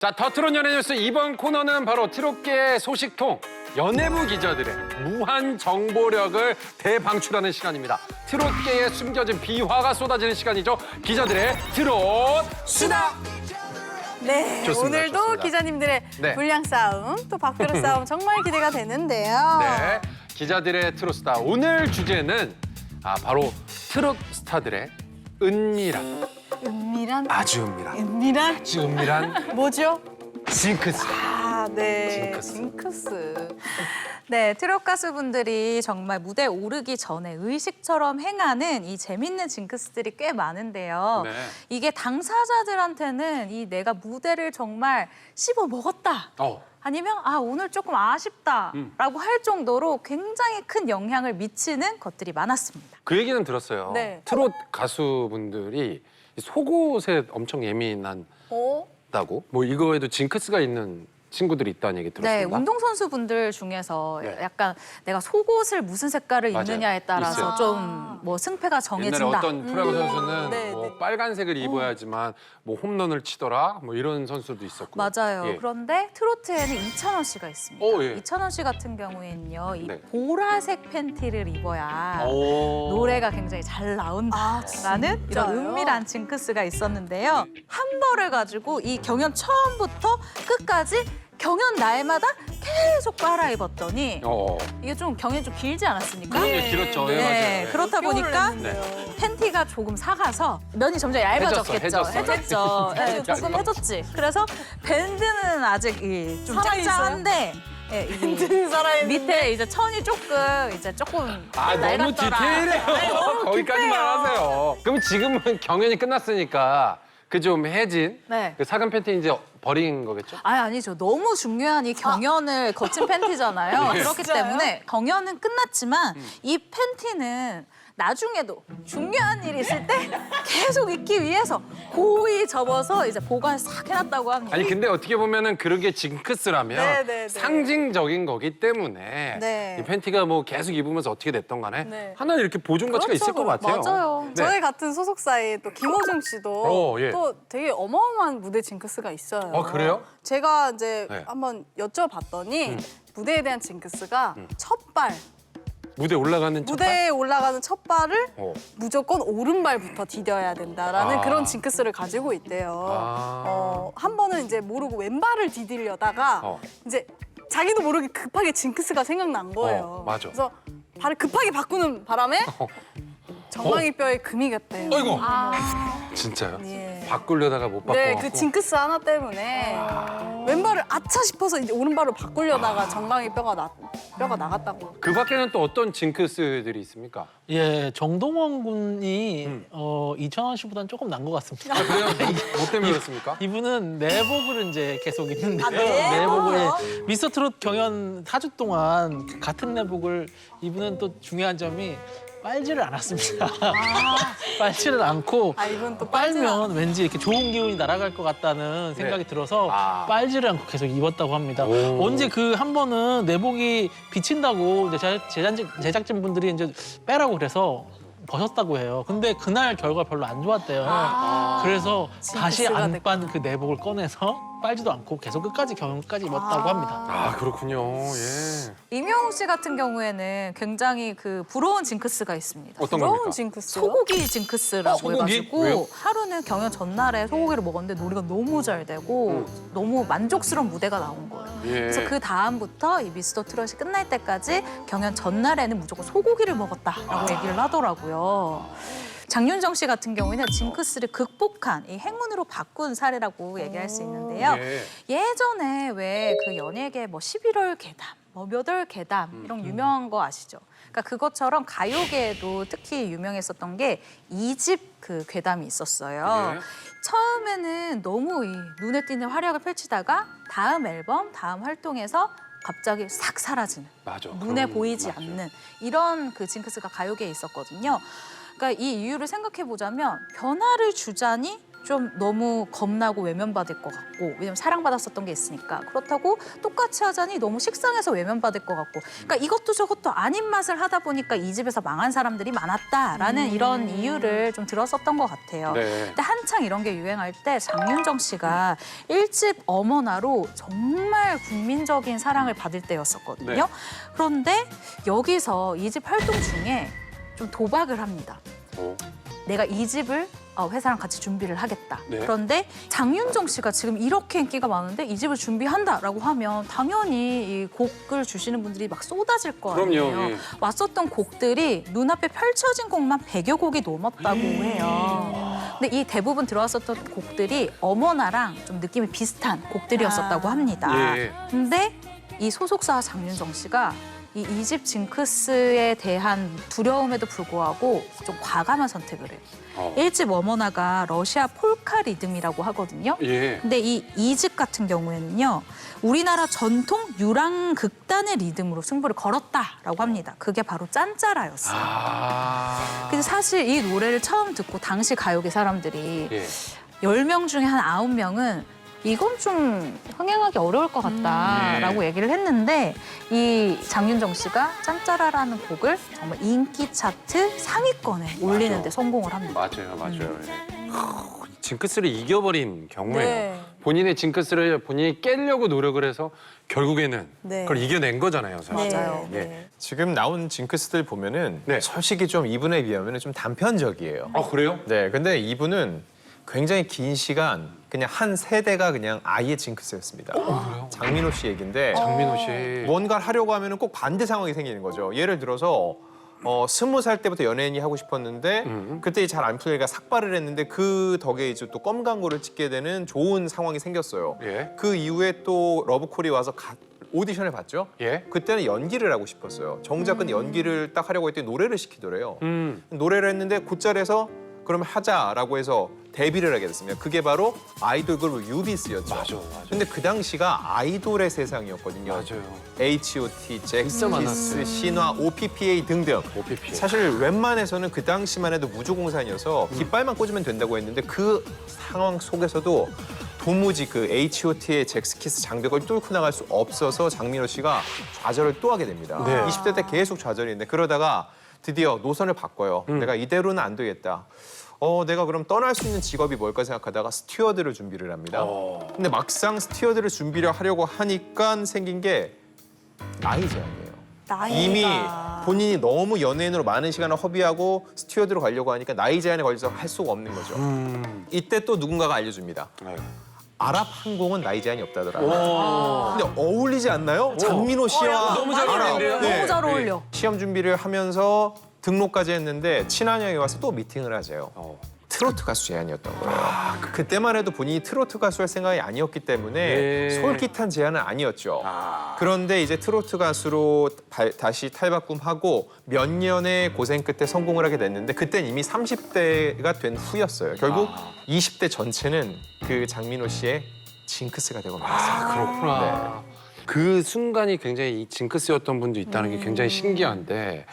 자, 더트롯 연예뉴스 이번 코너는 바로 트롯계의 소식통, 연예부 기자들의 무한 정보력을 대방출하는 시간입니다. 트롯계에 숨겨진 비화가 쏟아지는 시간이죠. 기자들의 트롯 수다! 네, 좋습니다, 오늘도 좋습니다. 기자님들의 네. 분량 싸움, 또 박도로 싸움 정말 기대가 되는데요. 네, 기자들의 트롯 스타. 오늘 주제는 바로 트롯 스타들의 은밀한, 은밀한? 아주 은밀한, 은밀한? 아주 은밀한 뭐죠? 징크스. 아, 네. 징크스. 징크스. 네, 트롯 가수분들이 정말 무대에 오르기 전에 의식처럼 행하는 이 재밌는 징크스들이 꽤 많은데요. 네. 이게 당사자들한테는 이 내가 무대를 정말 씹어 먹었다. 아니면 오늘 조금 아쉽다라고 할 정도로 굉장히 큰 영향을 미치는 것들이 많았습니다. 그 얘기는 들었어요. 네. 트롯 가수분들이 속옷에 엄청 예민한 어? 다고 뭐 이거에도 징크스가 있는 친구들이 있다는 얘기 네, 들었습니다. 운동선수분들 중에서 네. 약간 내가 속옷을 무슨 색깔을 맞아요. 입느냐에 따라서 있어요. 좀 뭐 승패가 옛날에 정해진다. 어떤 프로야구 선수는 네, 뭐 네. 빨간색을 입어야지만 뭐 홈런을 치더라 뭐 이런 선수도 있었고. 맞아요. 예. 그런데 트로트에는 이찬원 씨가 있습니다. 예. 이찬원 씨 같은 경우에는요, 이 네. 보라색 팬티를 입어야 오. 노래가 굉장히 잘 나온다라는 이런 진짜요? 은밀한 징크스가 있었는데요. 한 벌을 가지고 이 경연 처음부터 끝까지 경연 날마다 계속 갈아입었더니 이게 좀 경연이 좀 길지 않았습니까? 네, 길었죠. 네, 네, 맞아요. 그렇다 보니까 네. 팬티가 조금 작아서 면이 점점 얇아졌겠죠. 해졌어. 네, 조금 해졌지. 그래서 밴드는 아직 좀 살아있어요? 짱짱한데 이 살아있는 밑에 이제 천이 조금 너무 낡았더라. 디테일해요. 거기까지만 하세요. 그럼 지금은 경연이 끝났으니까 그 좀 해진 네. 그 사근 팬티 이제 버린 거겠죠? 아니죠. 너무 중요한 이 경연을 거친 팬티잖아요. 네. 그렇기 진짜요? 때문에 경연은 끝났지만 이 팬티는 나중에도 중요한 일이 있을 때 계속 입기 위해서 고이 접어서 이제 보관을 싹 해놨다고 합니다. 아니 근데 어떻게 보면은 그런 게 징크스라면 네, 네, 네. 상징적인 거기 때문에 네. 이 팬티가 뭐 계속 입으면서 어떻게 됐던 간에 네. 하나 이렇게 보존 가치가 있을 것 같아요. 맞아요. 네. 저희 같은 소속사에 또 김호중 씨도 예. 또 되게 어마어마한 무대 징크스가 있어요. 그래요? 제가 이제 네. 한번 여쭤봤더니 무대에 대한 징크스가 첫발, 무대 올라가는 첫 무대에 올라가는 첫 발을 발? 무조건 오른발부터 디뎌야 된다라는 아. 그런 징크스를 가지고 있대요. 한 번은 이제 모르고 왼발을 디디려다가 이제 자기도 모르게 급하게 징크스가 생각난 거예요. 맞아. 그래서 발을 급하게 바꾸는 바람에 정강이 뼈에 금이 갔대요. 어이구. 진짜요? 예. 바꾸려다가 못 바꿔. 네, 그 징크스 하나 때문에 왼발을 아차 싶어서 이제 오른발로 바꾸려다가 정강이 뼈가 나갔다고. 그 밖에는 또 어떤 징크스들이 있습니까? 예, 정동원 군이 이찬원 씨보다는 조금 난 것 같습니다. 그래요? 뭐 때문에 그렇습니까? 이분은 내복을 이제 계속 입는데요. 내복을요? 내복을 미스터 트롯 경연 4주 동안 같은 내복을 이분은 또 중요한 점이 빨지를 않았습니다. 빨지를 않고 이분 또 빨지를 빨면 왠지 이렇게 좋은 기운이 날아갈 것 같다는 생각이 들어서 빨지를 않고 계속 입었다고 합니다. 오. 언제 그 한 번은 내복이 비친다고 이제 제작진 분들이 이제 빼라고 그래서 벗었다고 해요. 근데 그날 결과 별로 안 좋았대요. 그래서 다시 징크스가 안 빤 그 내복을 꺼내서 빨지도 않고 계속 끝까지 경연까지 입었다고 합니다. 그렇군요. 예. 임영웅 씨 같은 경우에는 굉장히 그 부러운 징크스가 있습니다. 어떤 부러운 겁니까? 징크스요? 소고기 징크스라고 소고기? 해가지고 왜요? 하루는 경연 전날에 소고기를 먹었는데 노래가 너무 잘 되고 너무 만족스러운 무대가 나온 거예요. 예. 그래서 그 다음부터 이 미스터 트롯이 끝날 때까지 경연 전날에는 무조건 소고기를 먹었다라고 얘기를 하더라고요. 장윤정 씨 같은 경우에는 징크스를 극복한 이 행운으로 바꾼 사례라고 얘기할 수 있는데요. 예. 예전에 왜 그 연예계 뭐 11월 괴담, 뭐 몇 월 괴담 이런 유명한 거 아시죠? 그러니까 그것처럼 가요계에도 특히 유명했었던 게 2집 그 괴담이 있었어요. 예. 처음에는 너무 이 눈에 띄는 활약을 펼치다가 다음 앨범, 다음 활동에서 갑자기 싹 사라지는, 맞아. 눈에 그런- 보이지 맞죠. 않는 이런 그 징크스가 가요계에 있었거든요. 그러니까 이 이유를 생각해 보자면 변화를 주자니 좀 너무 겁나고 외면받을 것 같고 왜냐면 사랑받았었던 게 있으니까 그렇다고 똑같이 하자니 너무 식상해서 외면받을 것 같고 그러니까 이것도 저것도 아닌 맛을 하다 보니까 이 집에서 망한 사람들이 많았다라는 이런 이유를 좀 들었었던 것 같아요. 네. 근데 한창 이런 게 유행할 때 장윤정 씨가 1집 어머나로 정말 국민적인 사랑을 받을 때였었거든요. 네. 그런데 여기서 2집 활동 중에 좀 도박을 합니다. 어. 내가 이 집을 회사랑 같이 준비를 하겠다. 네. 그런데 장윤정 씨가 지금 이렇게 인기가 많은데 이 집을 준비한다라고 하면 당연히 이 곡을 주시는 분들이 막 쏟아질 거 아니에요. 그럼요, 예. 왔었던 곡들이 눈앞에 펼쳐진 곡만 100여 곡이 넘었다고 해요. 근데 이 대부분 들어왔었던 곡들이 어머나랑 좀 느낌이 비슷한 곡들이었었다고 합니다. 예. 근데 이 소속사 장윤정 씨가 이 2집 징크스에 대한 두려움에도 불구하고 좀 과감한 선택을 해요. 1집 어머나가 러시아 폴카 리듬이라고 하거든요. 예. 근데 이 2집 같은 경우에는요. 우리나라 전통 유랑 극단의 리듬으로 승부를 걸었다라고 합니다. 그게 바로 짠짜라였어요. 아. 그래서 사실 이 노래를 처음 듣고 당시 가요계 사람들이 예. 10명 중에 한 9명은 이건 좀 흥행하기 어려울 것 같다라고 얘기를 했는데 이 장윤정 씨가 짠짜라라는 곡을 정말 인기 차트 상위권에 올리는 데 성공을 합니다. 맞아요, 맞아요. 예. 징크스를 이겨버린 경우에요. 네. 본인의 징크스를 본인이 깨려고 노력을 해서 결국에는 네. 그걸 이겨낸 거잖아요, 사실. 맞아요. 예. 네. 지금 나온 징크스들 보면은 네. 솔직히 좀 이분에 비하면 좀 단편적이에요. 아, 그래요? 네, 근데 이분은 굉장히 긴 시간 그냥 한 세대가 그냥 아예 징크스였습니다. 장민호 씨 얘긴데 장민호 씨. 뭔가를 하려고 하면은 꼭 반대 상황이 생기는 거죠. 예를 들어서 20살 때부터 연예인이 하고 싶었는데 그때 잘 안 풀리니까 삭발을 했는데 그 덕에 이제 또 껌 광고를 찍게 되는 좋은 상황이 생겼어요. 예. 그 이후에 또 러브콜이 와서 오디션을 봤죠. 예. 그때는 연기를 하고 싶었어요. 정작 근데 연기를 딱 하려고 했더니 노래를 시키더래요. 노래를 했는데 곧잘해서 그러면 하자라고 해서 데뷔를 하게 됐습니다. 그게 바로 아이돌 그룹 유비스였죠. 맞아. 근데 그 당시가 아이돌의 세상이었거든요. 맞아요. H.O.T, 잭스, 많았어요. 키스, 신화, OPPA 등등. OPPA. 사실 웬만해서는 그 당시만 해도 무주공산이어서 깃발만 꽂으면 된다고 했는데 그 상황 속에서도 도무지 그 H.O.T의 잭스키스 장벽을 뚫고 나갈 수 없어서 장민호 씨가 좌절을 또 하게 됩니다. 네. 20대 때 계속 좌절했는데 그러다가 드디어 노선을 바꿔요. 내가 이대로는 안 되겠다. 내가 그럼 떠날 수 있는 직업이 뭘까 생각하다가 스튜어드를 준비를 합니다. 근데 막상 스튜어드를 준비를 하려고 하니까 생긴 게 나이 제한이에요. 나이가. 이미 본인이 너무 연예인으로 많은 시간을 허비하고 스튜어드로 가려고 하니까 나이 제한에 걸려서 할 수가 없는 거죠. 이때 또 누군가가 알려줍니다. 아유. 아랍 항공은 나이 제한이 없다더라. 오. 근데 어울리지 않나요? 장민호 씨와 너무 잘 아랍. 어울리는데요? 네. 너무 잘 어울려. 시험 준비를 하면서 등록까지 했는데 친한 형이 와서 또 미팅을 하세요. 트로트 가수 제안이었던 거예요. 그때만 해도 본인이 트로트 가수 할 생각이 아니었기 때문에 예. 솔깃한 제안은 아니었죠. 그런데 이제 트로트 가수로 다시 탈바꿈하고 몇 년의 고생 끝에 성공을 하게 됐는데 그땐 이미 30대가 된 후였어요. 결국 20대 전체는 그 장민호 씨의 징크스가 되고 말았어요. 그렇구나. 그 순간이 굉장히 이 징크스였던 분도 있다는 게 굉장히 신기한데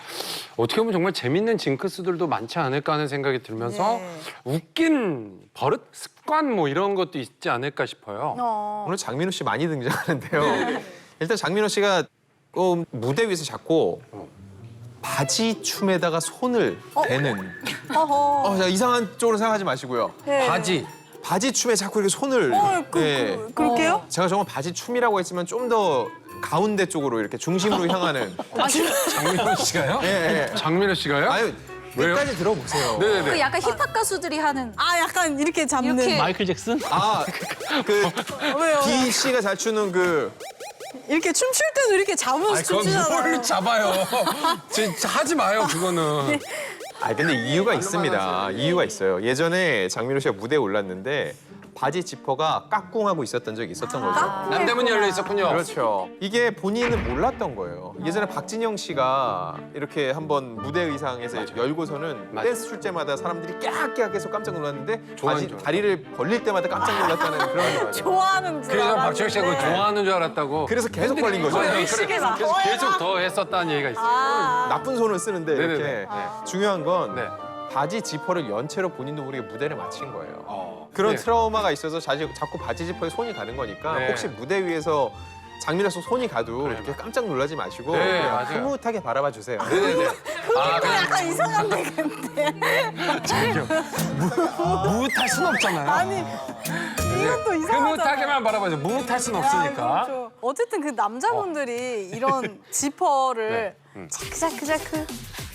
어떻게 보면 정말 재밌는 징크스들도 많지 않을까 하는 생각이 들면서 네. 웃긴 버릇, 습관 뭐 이런 것도 있지 않을까 싶어요. 오늘 장민호 씨 많이 등장하는데요. 일단 장민호 씨가 무대 위에서 자꾸 바지 춤에다가 손을 대는 어허. 자, 이상한 쪽으로 생각하지 마시고요. 네. 바지 춤에 자꾸 이렇게 손을 네. 그럴게요? 제가 정말 바지 춤이라고 했으면 좀 더 가운데 쪽으로 이렇게 중심으로 향하는 장민호 씨가요? 예, 예. 장민호 씨가요? 아유 왜요? 끝까지 들어보세요. 네네네. 그 약간 힙합 가수들이 하는 아, 약간 이렇게 잡는. 이렇게. 마이클 잭슨? 그 왜요? D 씨가 잘 추는 그 이렇게 춤출 때도 이렇게 잡으면서 그건 춤추잖아요. 뭘 잡아요. 진짜 하지 마요, 그거는. 근데 이유가 있습니다. 이유가 있어요. 예전에 장민호 씨가 무대에 올랐는데 바지 지퍼가 깍꿍하고 있었던 적이 있었던 거죠. 남대문이 열려 있었군요. 그렇죠. 이게 본인은 몰랐던 거예요. 예전에 박진영 씨가 이렇게 한번 무대 의상에서 열고서는 맞아. 댄스 출 때마다 사람들이 깨악깨악해서 깜짝 놀랐는데 좋아하는 줄 다리를 벌릴 때마다 깜짝 놀랐다는 그런 거죠. 좋아하는 줄 그래서 박지영 씨가 그걸 알았는데. 좋아하는 줄 알았다고. 그래서 계속 벌린 거죠. 맞아요. 의식이 그래서 나와요. 계속 더 했었다는 얘기가 있어요. 나쁜 손을 쓰는데 네네네. 이렇게 네. 중요한 건 네. 바지 지퍼를 연체로 본인도 모르게 무대를 마친 거예요. 그런 네. 트라우마가 있어서 자꾸 바지 지퍼에 손이 가는 거니까 네. 혹시 무대 위에서 장미라서 손이 가도 이렇게 깜짝 놀라지 마시고 네, 그냥 맞아요. 흐뭇하게 바라봐 주세요. 네네네. 아, 그냥 약간 이상한데 근데. 무릇할 순 없잖아요. 아니 이건 또 이상하잖아. 흐뭇하게만 바라봐야죠. 무릇할 순 없으니까. 그렇죠. 어쨌든 그 남자분들이 이런 지퍼를 자크자크자크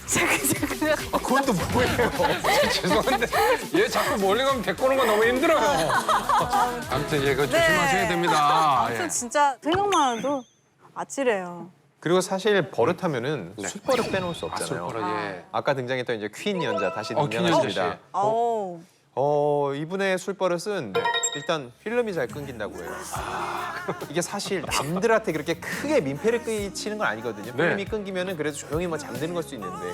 자크자크자크 그건 또 뭐예요? 죄송한데 얘 자꾸 멀리 가면 데꼬는 건 너무 힘들어요. 아무튼 예, 그거 조심하셔야 됩니다. 아무튼 예. 진짜 생각만 해도 아찔해요. 그리고 사실 버릇하면은 술버릇 빼놓을 수 없잖아요. 술버릇, 예. 아까 등장했던 이제 퀸 연자 다시 퀸 연자 씨. 등장하십니다. 어우. 이분의 술버릇은 일단 필름이 잘 끊긴다고 해요. 이게 사실 남들한테 그렇게 크게 민폐를 끼치는 건 아니거든요. 필름이 끊기면은 그래도 조용히 뭐 잠드는 걸 수 있는데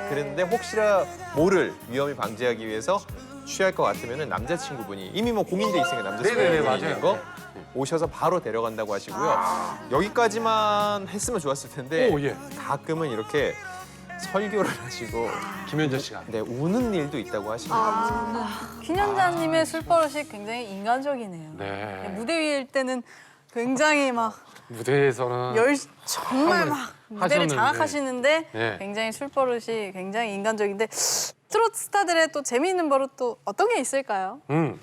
그런데 혹시나 모를 위험을 방지하기 위해서 취할 것 같으면은 남자친구분이 이미 뭐 공인돼 있으니까 네네네, 남자친구분이 맞아요. 있는 거 오셔서 바로 데려간다고 하시고요. 여기까지만 했으면 좋았을 텐데 오, 예. 가끔은 이렇게 설교를 하시고 김현정 씨가. 네, 우는 일도 있다고 하십니다. 균현자님의 술버릇이 굉장히 인간적이네요. 네. 무대 위일 때는 굉장히 막 무대에서는 정말 막 무대를 하셨는데. 장악하시는데 네. 굉장히 술버릇이 굉장히 인간적인데 트로트 스타들의 또 재미있는 버릇 또 어떤 게 있을까요?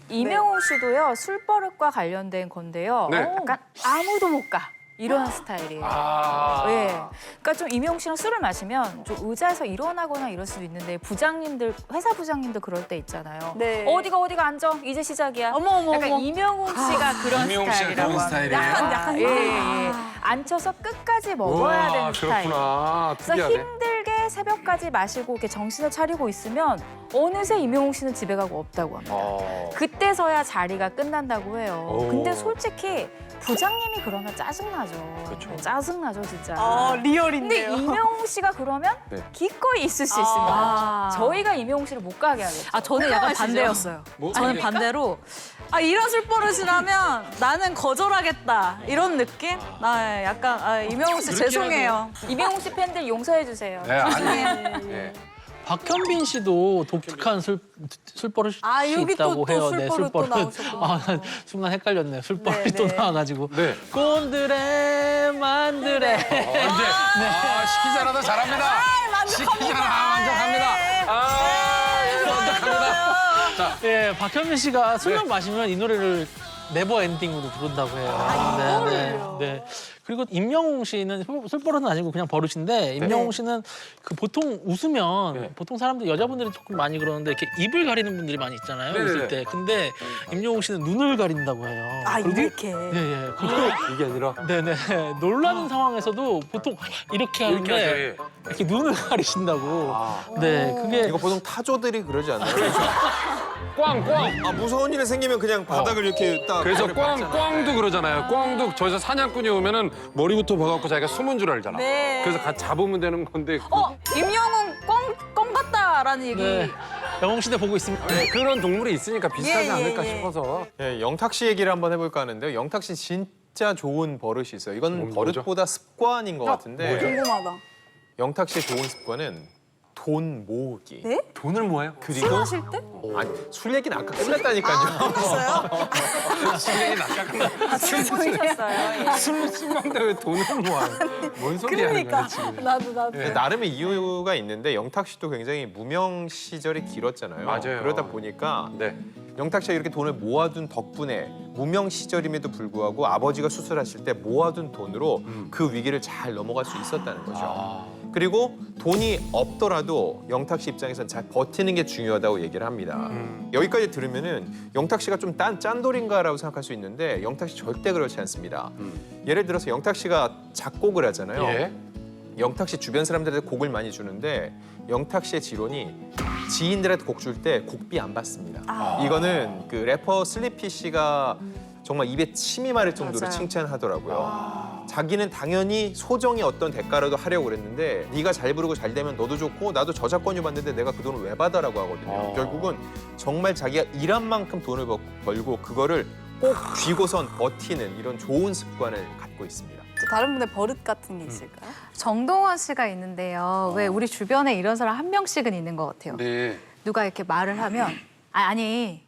이명웅 씨도요 술버릇과 관련된 건데요. 네. 약간 아무도 못 가. 이런 스타일이에요. 아. 예. 그러니까 좀 이명웅 씨랑 술을 마시면 좀 의자에서 일어나거나 이럴 수도 있는데 부장님들, 회사 부장님들 그럴 때 있잖아요. 네. 어디가 앉아. 이제 시작이야. 어머. 약간 이명웅 씨가 그런 이명웅 씨가 스타일이라고 그런 합니다. 스타일이에요? 약간 예. 앉혀서 끝까지 먹어야 되는 스타일. 그렇구나. 그래서 특이하네. 힘들게 새벽까지 마시고 이렇게 정신을 차리고 있으면 어느새 이명웅 씨는 집에 가고 없다고 합니다. 그때서야 자리가 끝난다고 해요. 오. 근데 솔직히 부장님이 그러면 짜증나죠. 그렇죠. 짜증나죠, 진짜. 근데 리얼인데요. 이명웅 씨가 그러면 네. 기꺼이 있을 수 있습니다. 저희가 이명웅 씨를 못 가게 하겠죠. 아 저는 약간 반대였어요. 뭐? 저는 아닙니까? 반대로 이런 술버릇이라면 나는 거절하겠다 이런 느낌? 나 약간 이명웅 씨 그렇게 죄송해요. 이명웅 씨 팬들 용서해 주세요. 네, 아니. 네. 박현빈 씨도 독특한 술버릇이 여기 또 있다고 해요. 술버릇 또 나오셨구나. 난 순간 헷갈렸네. 술버릇이 네, 또 네. 나와가지고. 네. 꼰드레 만드레. 언제? 시키지 않아도 잘합니다. 시키지 않아 만족합니다. 만족합니다. 예, 박현빈 씨가 술만 마시면 이 노래를 네버 엔딩으로 부른다고 해요. 네. 그리고 임영웅 씨는 술버릇은 아니고 그냥 버릇인데 임영웅 씨는 그 보통 웃으면 보통 사람들 여자분들이 조금 많이 그러는데 이렇게 입을 가리는 분들이 많이 있잖아요. 네네네. 웃을 때. 근데 임영웅 씨는 눈을 가린다고 해요. 그리고- 이렇게. 예. 그리고 이게 아니라 네네 놀라는 상황에서도 보통 이렇게 하는데 이렇게 이렇게 눈을 가리신다고. 네, 그게 이거 보통 타조들이 그러지 않나요? 꽝꽝. 무서운 일이 생기면 그냥 바닥을 이렇게 딱 그래서 머리를 박잖아요. 꽝도 그러잖아요. 꽝도 저기서 사냥꾼이 오면은 머리부터 봐갖고 자기가 숨은 줄 알잖아. 네. 그래서 같이 잡으면 되는 건데 임영웅 꽝 같다라는 얘기. 네. 영웅 씨대 보고 있습니다. 그런 동물이 있으니까 비슷하지 예, 않을까 예. 싶어서. 예, 영탁 씨 얘기를 한번 해볼까 하는데요. 영탁 씨 진짜 좋은 버릇이 있어요. 이건 뭐죠? 버릇보다 습관인 것 같은데 궁금하다. 영탁 씨의 좋은 습관은 돈 모으기. 네? 돈을 모아요? 술 마실 때? 아니, 술 얘기는 아까 끝났다니까요. 술 얘기 낚아간다. 술 쓰는데 왜 돈을 모아요? 뭔 소리 하는 거야 그러니까 지금. 나도. 나름의 이유가 있는데 영탁 씨도 굉장히 무명 시절이 길었잖아요. 맞아요. 그러다 보니까 네. 영탁 씨가 이렇게 돈을 모아둔 덕분에 무명 시절임에도 불구하고 아버지가 수술하실 때 모아둔 돈으로 그 위기를 잘 넘어갈 수 있었다는 거죠. 그리고 돈이 없더라도 영탁 씨 입장에서는 잘 버티는 게 중요하다고 얘기를 합니다. 여기까지 들으면은 영탁 씨가 좀 짠돌인가라고 생각할 수 있는데 영탁 씨 절대 그렇지 않습니다. 예를 들어서 영탁 씨가 작곡을 하잖아요. 예. 영탁 씨 주변 사람들한테 곡을 많이 주는데 영탁 씨의 지론이 지인들한테 곡 줄 때 곡비 안 받습니다. 이거는 그 래퍼 슬리피 씨가 정말 입에 침이 마를 정도로 맞아요. 칭찬하더라고요. 자기는 당연히 소정의 어떤 대가라도 하려고 그랬는데 네가 잘 부르고 잘 되면 너도 좋고 나도 저작권료 받는데 내가 그 돈을 왜 받아라고 하거든요. 결국은 정말 자기가 일한 만큼 돈을 벌고 그거를 꼭 쥐고선 버티는 이런 좋은 습관을 갖고 있습니다. 또 다른 분의 버릇 같은 게 있을까요? 정동원 씨가 있는데요. 왜 우리 주변에 이런 사람 한 명씩은 있는 것 같아요. 네. 누가 이렇게 말을 하면 아니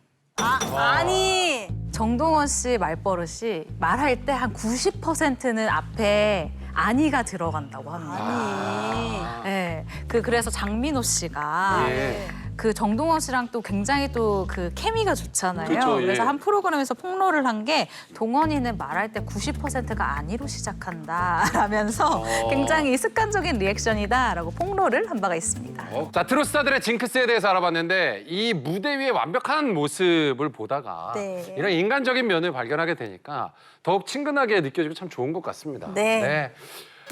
아니. 정동원 씨 말버릇이 말할 때 한 90%는 앞에 아니가 들어간다고 합니다. 아니. 네, 그래서 장민호 씨가 예. 그 정동원 씨랑 또 굉장히 또 그 케미가 좋잖아요. 그렇죠, 예. 그래서 한 프로그램에서 폭로를 한 게 동원이는 말할 때 90%가 아니로 시작한다라면서 굉장히 습관적인 리액션이다라고 폭로를 한 바가 있습니다. 자, 트롯스타들의 징크스에 대해서 알아봤는데 이 무대 위의 완벽한 모습을 보다가 네. 이런 인간적인 면을 발견하게 되니까 더욱 친근하게 느껴지고 참 좋은 것 같습니다. 네.